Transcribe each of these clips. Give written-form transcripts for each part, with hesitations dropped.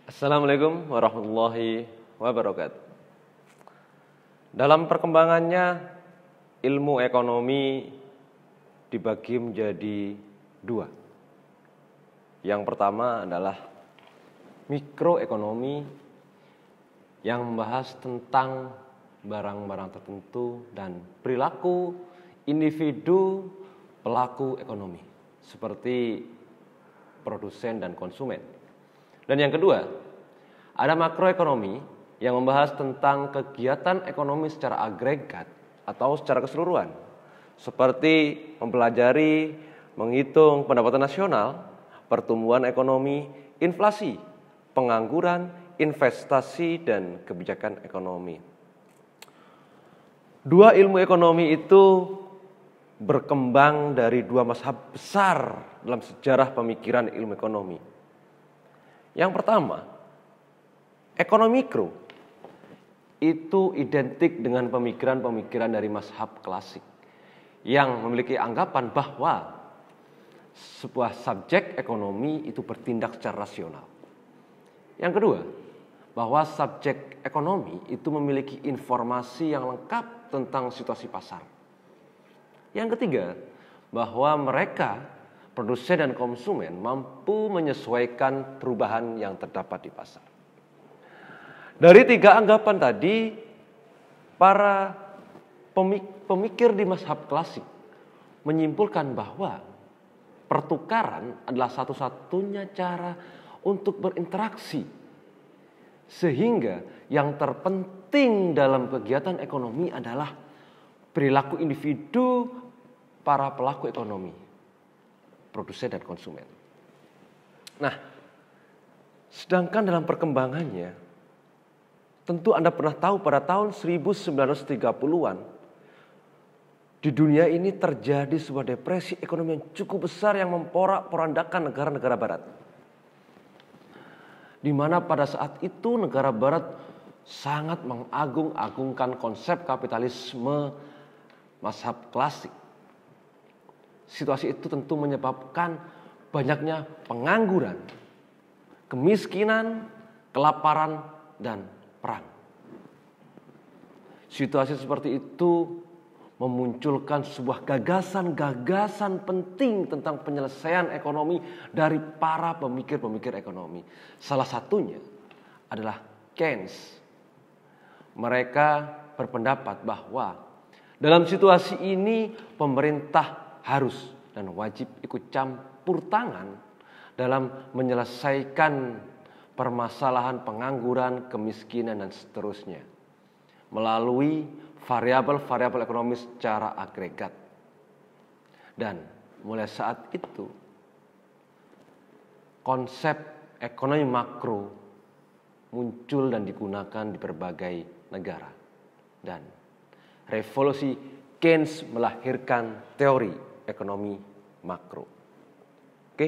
Assalamualaikum warahmatullahi wabarakatuh. Dalam perkembangannya, ilmu ekonomi dibagi menjadi dua. Yang pertama adalah mikroekonomi yang membahas tentang barang-barang tertentu dan perilaku individu pelaku ekonomi, seperti produsen dan konsumen. Dan yang kedua, ada makroekonomi yang membahas tentang kegiatan ekonomi secara agregat atau secara keseluruhan, seperti mempelajari, menghitung pendapatan nasional, pertumbuhan ekonomi, inflasi, pengangguran, investasi, dan kebijakan ekonomi. Dua ilmu ekonomi itu berkembang dari dua mazhab besar dalam sejarah pemikiran ilmu ekonomi. Yang pertama, ekonomi mikro itu identik dengan pemikiran-pemikiran dari mazhab klasik yang memiliki anggapan bahwa sebuah subjek ekonomi itu bertindak secara rasional. Yang kedua, bahwa subjek ekonomi itu memiliki informasi yang lengkap tentang situasi pasar. Yang ketiga, bahwa mereka produsen dan konsumen mampu menyesuaikan perubahan yang terdapat di pasar. Dari tiga anggapan tadi, para pemikir di mazhab klasik menyimpulkan bahwa pertukaran adalah satu-satunya cara untuk berinteraksi. Sehingga yang terpenting dalam kegiatan ekonomi adalah perilaku individu para pelaku ekonomi, produsen dan konsumen. Nah, sedangkan dalam perkembangannya, tentu Anda pernah tahu pada tahun 1930-an, di dunia ini terjadi sebuah depresi ekonomi yang cukup besar yang memporak-porandakan negara-negara barat. Di mana pada saat itu negara barat sangat mengagung-agungkan konsep kapitalisme mazhab klasik. Situasi itu tentu menyebabkan banyaknya pengangguran, kemiskinan, kelaparan, dan perang. Situasi seperti itu memunculkan sebuah gagasan-gagasan penting tentang penyelesaian ekonomi dari para pemikir-pemikir ekonomi. Salah satunya adalah Keynes. Mereka berpendapat bahwa dalam situasi ini pemerintah harus dan wajib ikut campur tangan dalam menyelesaikan permasalahan pengangguran, kemiskinan, dan seterusnya melalui variabel-variabel ekonomi secara agregat. Dan mulai saat itu konsep ekonomi makro muncul dan digunakan di berbagai negara. Dan revolusi Keynes melahirkan teori ekonomi makro. Oke,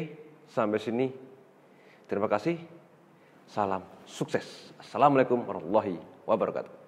sampai sini. Terima kasih. Salam sukses. Assalamualaikum warahmatullahi wabarakatuh.